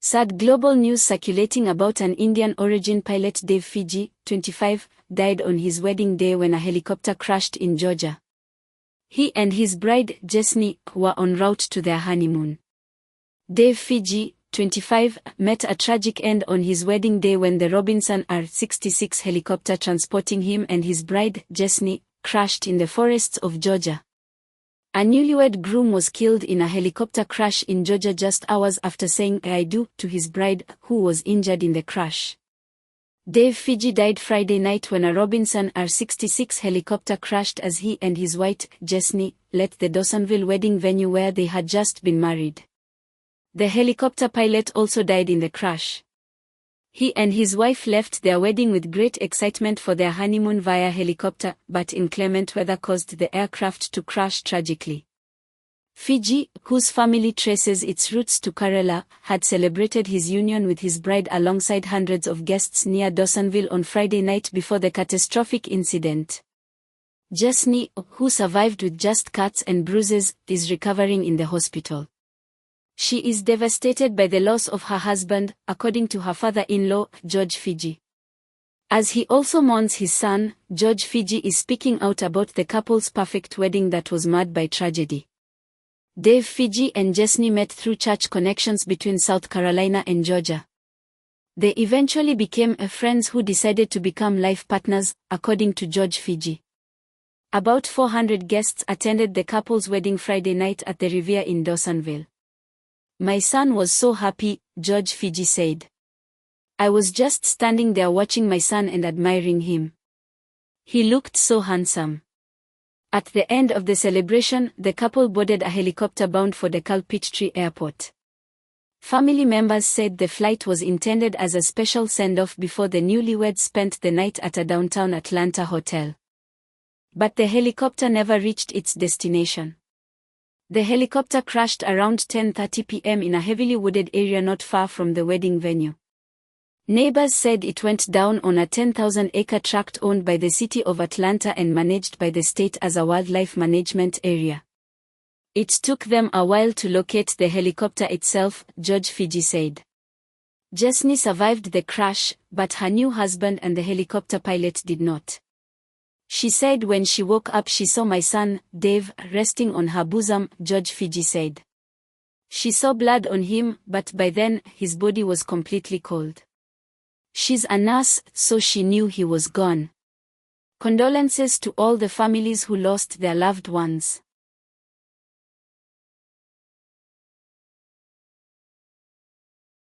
Sad global news circulating about an Indian-origin pilot Dave Fiji, 25, died on his wedding day when a helicopter crashed in Georgia. He and his bride, Jesni, were en route to their honeymoon. Dave Fiji, 25, met a tragic end on his wedding day when the Robinson R-66 helicopter transporting him and his bride, Jesni, crashed in the forests of Georgia. A newlywed groom was killed in a helicopter crash in Georgia just hours after saying "I do" to his bride, who was injured in the crash. Dave Fiji died Friday night when a Robinson R-66 helicopter crashed as he and his wife, Jesni, left the Dawsonville wedding venue where they had just been married. The helicopter pilot also died in the crash. He and his wife left their wedding with great excitement for their honeymoon via helicopter, but inclement weather caused the aircraft to crash tragically. Fiji, whose family traces its roots to Kerala, had celebrated his union with his bride alongside hundreds of guests near Dawsonville on Friday night before the catastrophic incident. Jesni, who survived with just cuts and bruises, is recovering in the hospital. She is devastated by the loss of her husband, according to her father-in-law, George Fiji. As he also mourns his son, George Fiji is speaking out about the couple's perfect wedding that was marred by tragedy. Dave Fiji and Jesni met through church connections between South Carolina and Georgia. They eventually became friends who decided to become life partners, according to George Fiji. About 400 guests attended the couple's wedding Friday night at the Riviera in Dawsonville. "My son was so happy," George Fiji said. "I was just standing there watching my son and admiring him. He looked so handsome." At the end of the celebration, the couple boarded a helicopter bound for DeKalb Peachtree Airport. Family members said the flight was intended as a special send-off before the newlyweds spent the night at a downtown Atlanta hotel. But the helicopter never reached its destination. The helicopter crashed around 10:30 p.m. in a heavily wooded area not far from the wedding venue. Neighbors said it went down on a 10,000-acre tract owned by the city of Atlanta and managed by the state as a wildlife management area. "It took them a while to locate the helicopter itself," George Fiji said. Jesni survived the crash, but her new husband and the helicopter pilot did not. She said when she woke up she saw my son, Dave, resting on her bosom, George Fiji said. She saw blood on him, but by then, his body was completely cold. She's a nurse, so she knew he was gone. Condolences to all the families who lost their loved ones.